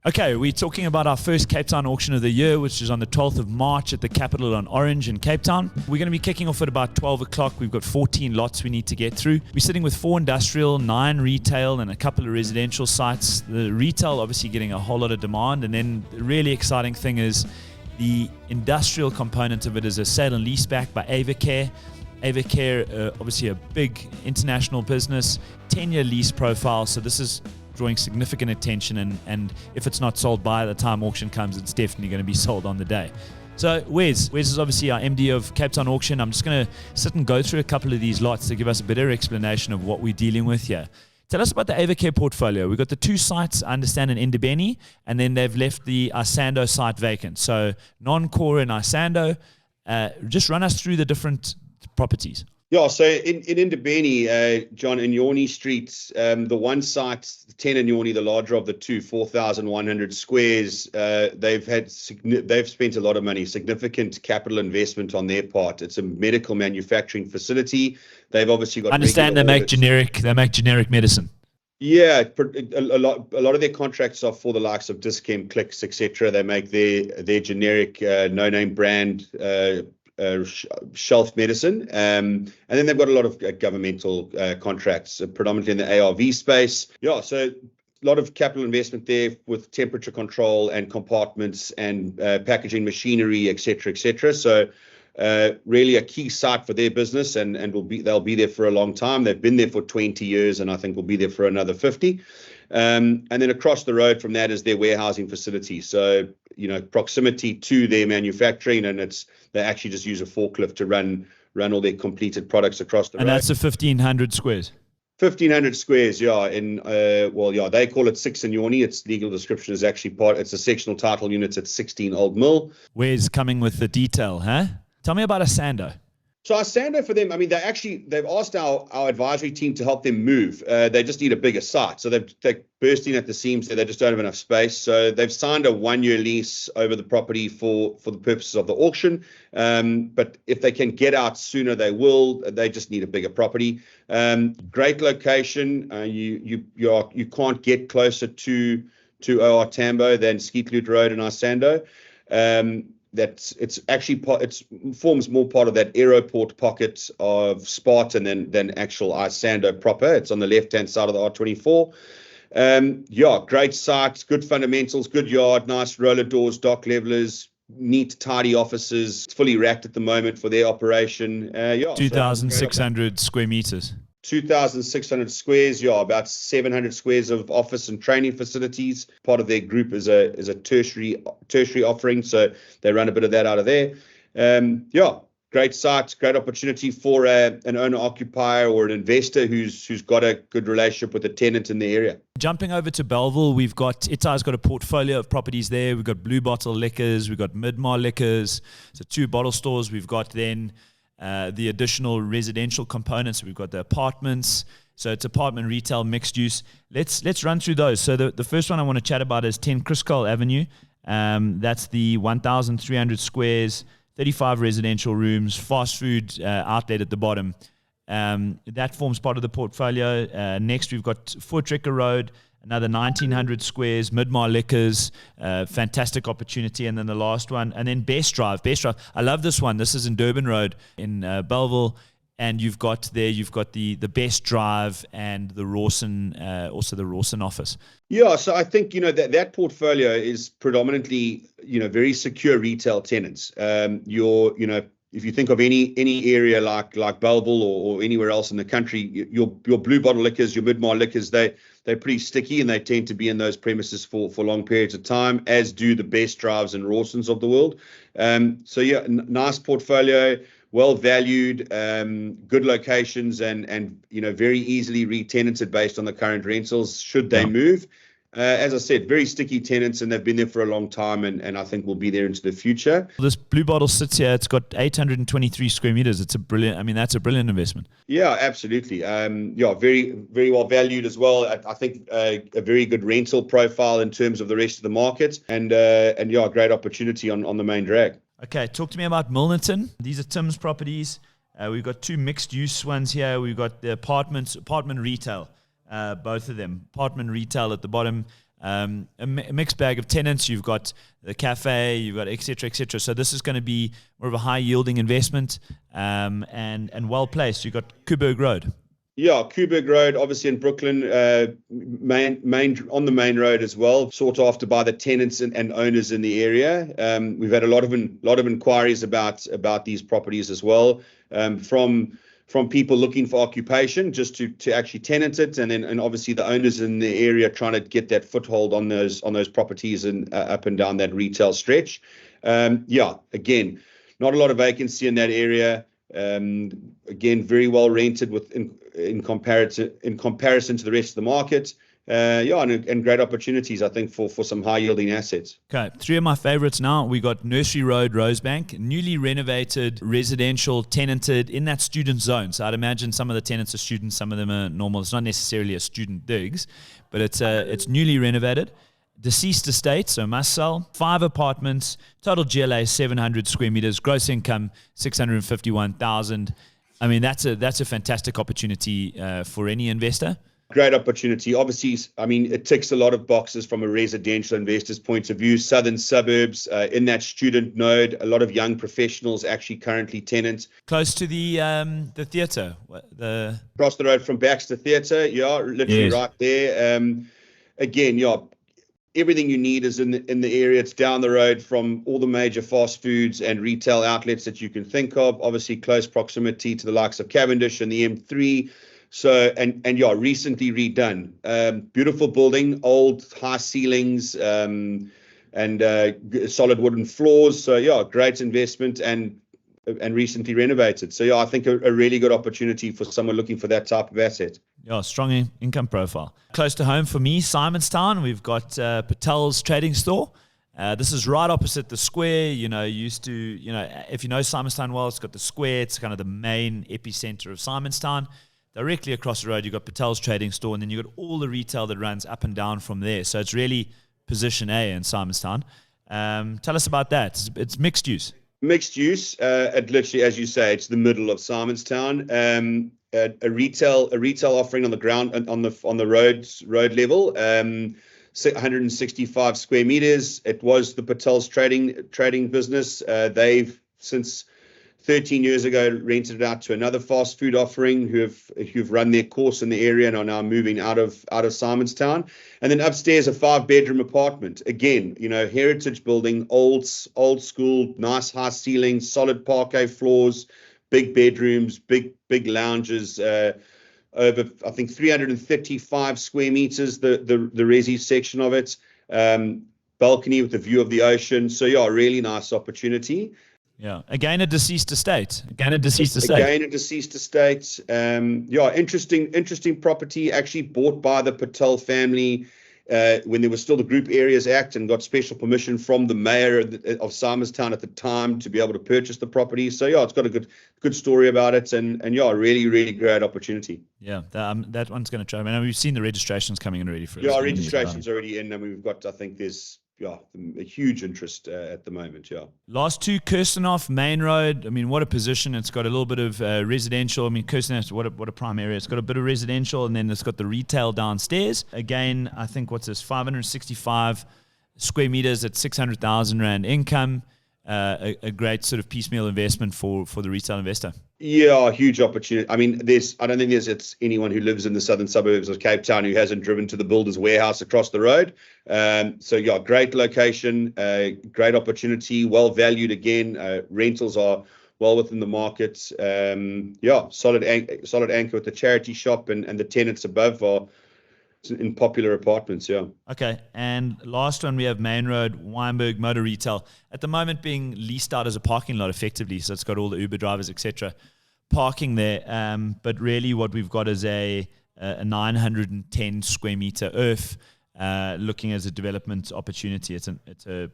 Okay, we're talking about our first Cape Town auction of the year, which is on the 12th of March at the Capitol on Orange in Cape Town. We're going to be kicking off at about 12 o'clock. We've got 14 lots we need to get through. We're sitting with 4 industrial, 9 retail, and a couple of residential sites. The retail obviously getting a whole lot of demand, and then the really exciting thing is the industrial component of it is a sale and leaseback by Avacare. Avacare, obviously a big international business, 10-year lease profile, so this is drawing significant attention, and if it's not sold by the time auction comes, it's definitely going to be sold on the day. So Wes is obviously our MD of Cape Town Auction. I'm just going to sit and go through a couple of these lots to give us a better explanation of what we're dealing with here. Tell us about the Avacare portfolio. We've got the 2 sites, I understand, in Ndebeni, and then they've left the Isando site vacant. So non-core in Isando. Just run us through the different properties. Yeah, so in Ndebeni, John, in Yorney Street, the one site, 10 in Yorney, the larger of the 2, 4,100 squares, they've spent a lot of money, significant capital investment on their part. It's a medical manufacturing facility. They've obviously got. I understand they make generic medicine. Yeah, a lot of their contracts are for the likes of Dis-Chem, Clicks, etc. They make their generic no-name brand shelf medicine, and then they've got a lot of governmental contracts, predominantly in the ARV space. Yeah, so a lot of capital investment there with temperature control and compartments and packaging machinery, etc., etc. So really a key site for their business, and they'll be there for a long time. They've been there for 20 years, and I think will be there for another 50. And then across the road from that is their warehousing facility. So, proximity to their manufacturing, and they actually just use a forklift to run all their completed products across the road. And that's a 1,500 squares. 1,500 squares, yeah. They call it 6 in Yorney. Its legal description is actually it's a sectional title unit at 16 Old Mill. Where's coming with the detail, huh? Tell me about Isando. So Isando, for them, I mean, they've asked our advisory team to help them move. They just need a bigger site. So they're bursting at the seams there. They just don't have enough space. So they've signed a 1-year lease over the property for the purposes of the auction. But if they can get out sooner, they will. They just need a bigger property. Great location. You can't get closer to OR Tambo than Skeetloot Road in Isando. It forms more part of that aeroport pocket of Spartan than actual Isando proper. It's on the left-hand side of the R24. Great site, good fundamentals, good yard, nice roller doors, dock levelers, neat, tidy offices. It's fully racked at the moment for their operation. 2,600 square meters. 2,600 squares, about 700 squares of office and training facilities. Part of their group is a tertiary offering, so they run a bit of that out of there. Great site, great opportunity for an owner-occupier or an investor who's got a good relationship with a tenant in the area. Jumping over to Bellville, Itai's got a portfolio of properties there. We've got Blue Bottle Liquors, we've got Midmar Liquors, so 2 bottle stores. We've got then the additional residential components. We've got the apartments, so it's apartment retail mixed use. Let's run through those. So the first one I want to chat about is 10 Criscol Avenue. That's the 1,300 squares, 35 residential rooms, fast food outlet at the bottom. That forms part of the portfolio. Next, we've got Voortrekker Road, another 1,900 squares, Midmar Liquors, fantastic opportunity. And then the last one, and then Best Drive. I love this one. This is in Durban Road in Bellville. And you've got the Best Drive and the Rawson, also the Rawson office. Yeah, so I think, that portfolio is predominantly, very secure retail tenants. If you think of any area like Bellville or anywhere else in the country, your Blue Bottle Liquors, your Midmar Liquors, they're pretty sticky and they tend to be in those premises for long periods of time, as do the Best Drives and Rawsons of the world. Nice portfolio, well valued, good locations, and very easily re-tenanted based on the current rentals should they move. As I said, very sticky tenants, and they've been there for a long time, and I think will be there into the future. This Blue Bottle sits here. It's got 823 square meters. That's a brilliant investment. Yeah, absolutely. Very, very well valued as well. I think a very good rental profile in terms of the rest of the market, and great opportunity on the main drag. Okay, talk to me about Milnerton. These are Tim's properties. We've got 2 mixed-use ones here. We've got the apartment retail, both of them. Apartment retail at the bottom. a mixed bag of tenants. You've got the cafe, you've got et cetera, et cetera. So this is going to be more of a high yielding investment, and well placed. You've got Coburg Road. Yeah, Coburg Road, obviously in Brooklyn, main on the main road as well, sought after by the tenants and owners in the area. We've had a lot of inquiries about these properties as well, from people looking for occupation just to actually tenant it, and obviously the owners in the area trying to get that foothold on those properties and up and down that retail stretch. Again, not a lot of vacancy in that area. Again, very well rented in comparison to the rest of the market. And great opportunities, I think, for some high yielding assets. Okay, 3 of my favorites now. We got Nursery Road, Rosebank, newly renovated, residential, tenanted in that student zone. So I'd imagine some of the tenants are students, some of them are normal. It's not necessarily a student digs, but it's newly renovated. Deceased estate, so must sell. 5 apartments, total GLA 700 square meters, gross income 651,000. I mean, that's a fantastic opportunity for any investor. Great opportunity. Obviously, I mean, it ticks a lot of boxes from a residential investor's point of view. Southern suburbs, in that student node, a lot of young professionals actually currently tenants. Close to the theatre. Across the road from Baxter Theatre, literally yes. Right there. Again, everything you need is in the area. It's down the road from all the major fast foods and retail outlets that you can think of. Obviously, close proximity to the likes of Cavendish and the M3. So, and recently redone. Beautiful building, old high ceilings, and solid wooden floors. So, great investment and recently renovated. So, I think a really good opportunity for someone looking for that type of asset. Yeah, strong income profile. Close to home for me, Simonstown. We've got Patel's Trading Store. This is right opposite the square. If you know Simonstown well, it's got the square. It's kind of the main epicenter of Simonstown. Directly across the road, you've got Patel's Trading Store, and then you've got all the retail that runs up and down from there. So it's really position A in Simonstown. Tell us about that. It's mixed use. Mixed use. Literally, as you say, it's the middle of Simonstown. A retail offering on the ground, on the road level. 165 square meters. It was the Patel's trading business. They've since 13 years ago rented it out to another fast food offering who've run their course in the area and are now moving out of Simonstown. And then upstairs, a 5-bedroom apartment. Again, heritage building, old school, nice high ceilings, solid parquet floors, big bedrooms, big lounges, over I think 335 square meters, the resi section of it, balcony with a view of the ocean. So a really nice opportunity. Yeah. Again, a deceased estate. Interesting property, actually bought by the Patel family when there was still the Group Areas Act, and got special permission from the mayor of Simonstown at the time to be able to purchase the property. So it's got a good story about it, and a really, really great opportunity. Yeah, that one's going to try. I mean, we've seen the registrations coming in already for our registration's already in, and we've got, I think there's a huge interest at the moment. Last 2, Kirstenhof Main Road. I mean, what a position. It's got a little bit of residential. I mean, Kirstenhof, what a prime area. It's got a bit of residential, and then it's got the retail downstairs. Again, I think 565 square meters at 600,000 Rand income. A great sort of piecemeal investment for the retail investor. Yeah, huge opportunity. I mean, I don't think it's anyone who lives in the southern suburbs of Cape Town who hasn't driven to the Builders Warehouse across the road. Great location, great opportunity, well valued again. Rentals are well within the market. Solid anchor with the charity shop, and the tenants above are in popular apartments. Okay, and last one, we have Main Road, Weinberg Motor Retail, at the moment being leased out as a parking lot effectively, so it's got all the Uber drivers, etc., parking there, but really what we've got is a 910 square meter earth, looking as a development opportunity. It's a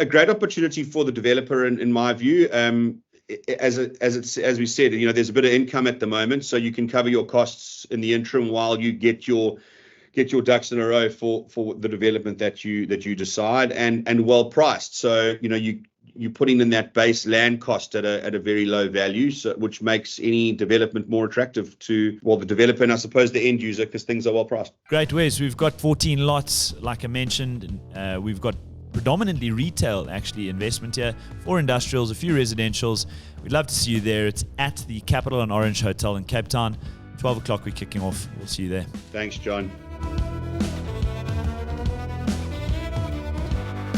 great opportunity for the developer in my view. As we said, there's a bit of income at the moment, so you can cover your costs in the interim while you get your ducks in a row for the development that you decide, and well priced. So you're putting in that base land cost at a very low value, so which makes any development more attractive to, well, the developer and I suppose the end user, because things are well priced. Great, Wes. We've got 14 lots, like I mentioned. We've got predominantly retail, actually, investment here, 4 industrials, a few residentials. We'd love to see you there. It's at the Capital and Orange Hotel in Cape Town. 12 o'clock, we're kicking off. We'll see you there. Thanks, John.